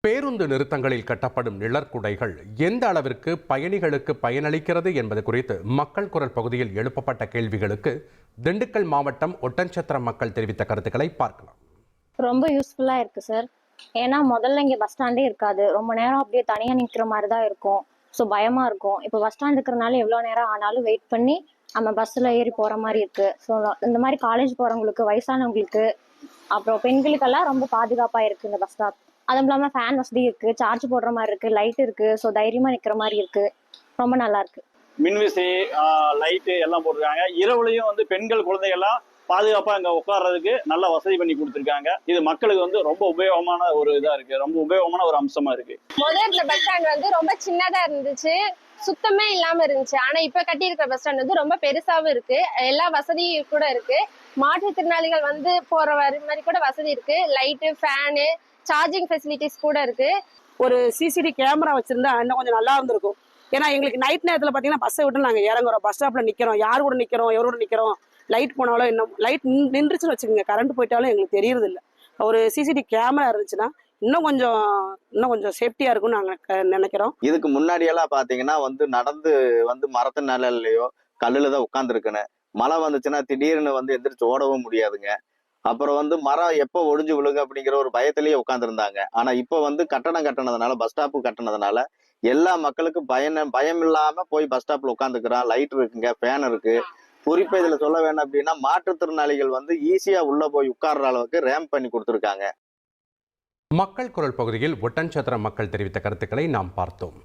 பேருந்து நிறுத்தங்களில் கட்டப்படும் நிழற்குடைகள் எந்த அளவிற்கு பயணிகளுக்கு பயனளிக்கிறது என்பது குறித்து மக்கள் குரல் பகுதியில் எழுப்பப்பட்ட கேள்விகளுக்கு திண்டுக்கல் மாவட்டம் ஒட்டன்சத்திரம் மக்கள் தெரிவித்த கருத்துக்களை பார்க்கலாம். ரொம்ப யூஸ்ஃபுல்லா இருக்கு சார். ஏன்னா முதல்ல இங்க பஸ் ஸ்டாண்டே இருக்காது, ரொம்ப நேரம் அப்படியே தனியா நிக்கிற மாதிரி தான் இருக்கும். ஸோ பயமா இருக்கும். இப்போ பஸ் ஸ்டாண்ட் இருக்கிறனால எவ்வளோ நேரம் ஆனாலும் வெயிட் பண்ணி நம்ம பஸ்ஸில் ஏறி போகிற மாதிரி இருக்கு. ஸோ இந்த மாதிரி காலேஜ் போகிறவங்களுக்கு, வயசானவங்களுக்கு, அப்புறம் பெண்களுக்கெல்லாம் ரொம்ப பாதுகாப்பாக இருக்கு இந்த பஸ் ஸ்டாப். அதுவும் இல்லாமல் ஃபேன் வசதி இருக்கு, சார்ஜ் போடுற மாதிரி இருக்கு, லைட் இருக்கு. ஸோ தைரியமாக நிற்கிற மாதிரி இருக்கு. ரொம்ப நல்லா இருக்கு. மின்விசி லைட்டு எல்லாம் போட்டிருக்காங்க. இரவுலையும் வந்து பெண்கள் குழந்தைகள்லாம் பாதுகாப்பா அங்க உட்கார்றதுக்கு நல்ல வசதி பண்ணி கொடுத்துருக்காங்க. இது மக்களுக்கு வந்து ரொம்ப உபயோகமான ஒரு இதா இருக்கு, ரொம்ப உபயோகமான ஒரு அம்சமா இருக்கு. முதல்ல பஸ் ஸ்டாண்ட் வந்து ரொம்ப சின்னதா இருந்துச்சு, சுத்தமே இல்லாம இருந்துச்சு. ஆனா இப்ப கட்டி இருக்கிற பஸ் ஸ்டாண்ட் வந்து ரொம்ப பெருசாவும் இருக்கு, எல்லா வசதியும் கூட இருக்கு. மாற்றுத்திறனாளிகள் வந்து போற மாதிரி கூட வசதி இருக்கு. லைட்டு, ஃபேனு, சார்ஜிங் ஃபெசிலிட்டிஸ் கூட இருக்கு. ஒரு சிசிடி கேமரா வச்சிருந்தா இன்னும் கொஞ்சம் நல்லா இருந்திருக்கும். ஏன்னா எங்களுக்கு நைட் நேரத்தில் பார்த்தீங்கன்னா பஸ்ஸை விட்டு நாங்கள் இறங்குறோம், பஸ் ஸ்டாப்பில் நிற்கிறோம், யார் கூட நிற்கிறோம், எவரோட நிற்கிறோம், லைட் போனாலும் இன்னும் லைட் நின்றுச்சுன்னு வச்சுக்கோங்க, கரண்ட் போயிட்டாலும் எங்களுக்கு தெரியறது இல்லை. ஒரு சிசிடி கேமரா இருந்துச்சுன்னா இன்னும் கொஞ்சம் சேஃப்டியாக இருக்கும்னு நாங்கள் நினைக்கிறோம். இதுக்கு முன்னாடியெல்லாம் பார்த்தீங்கன்னா நடந்து மரத்து நிழல்லையோ கல்லில் தான் உட்காந்துருக்கணும். மழை வந்துச்சுன்னா திடீர்னு எந்திரிச்சு ஓடவும் முடியாதுங்க. அப்புறம் மரம் எப்போ ஒடிஞ்சு விழுங்க அப்படிங்கிற ஒரு பயத்திலேயே உட்காந்துருந்தாங்க. ஆனா இப்போ கட்டடம் கட்டினதுனால, பஸ் ஸ்டாப்பு கட்டினதுனால எல்லா மக்களுக்கும் பயம் இல்லாம போய் பஸ் ஸ்டாப்ல உட்காந்துக்கிறான். லைட் இருக்குங்க, ஃபேன் இருக்கு. குறிப்பா இதுல சொல்ல வேணும் அப்படின்னா, மாற்றுத்திறனாளிகள் ஈஸியா உள்ள போய் உட்கார்ற அளவுக்கு ரேம்ப் பண்ணி கொடுத்துருக்காங்க. மக்கள் குரல் பகுதியில் ஒட்டன்சத்திரம் மக்கள் தெரிவித்த கருத்துக்களை நாம் பார்த்தோம்.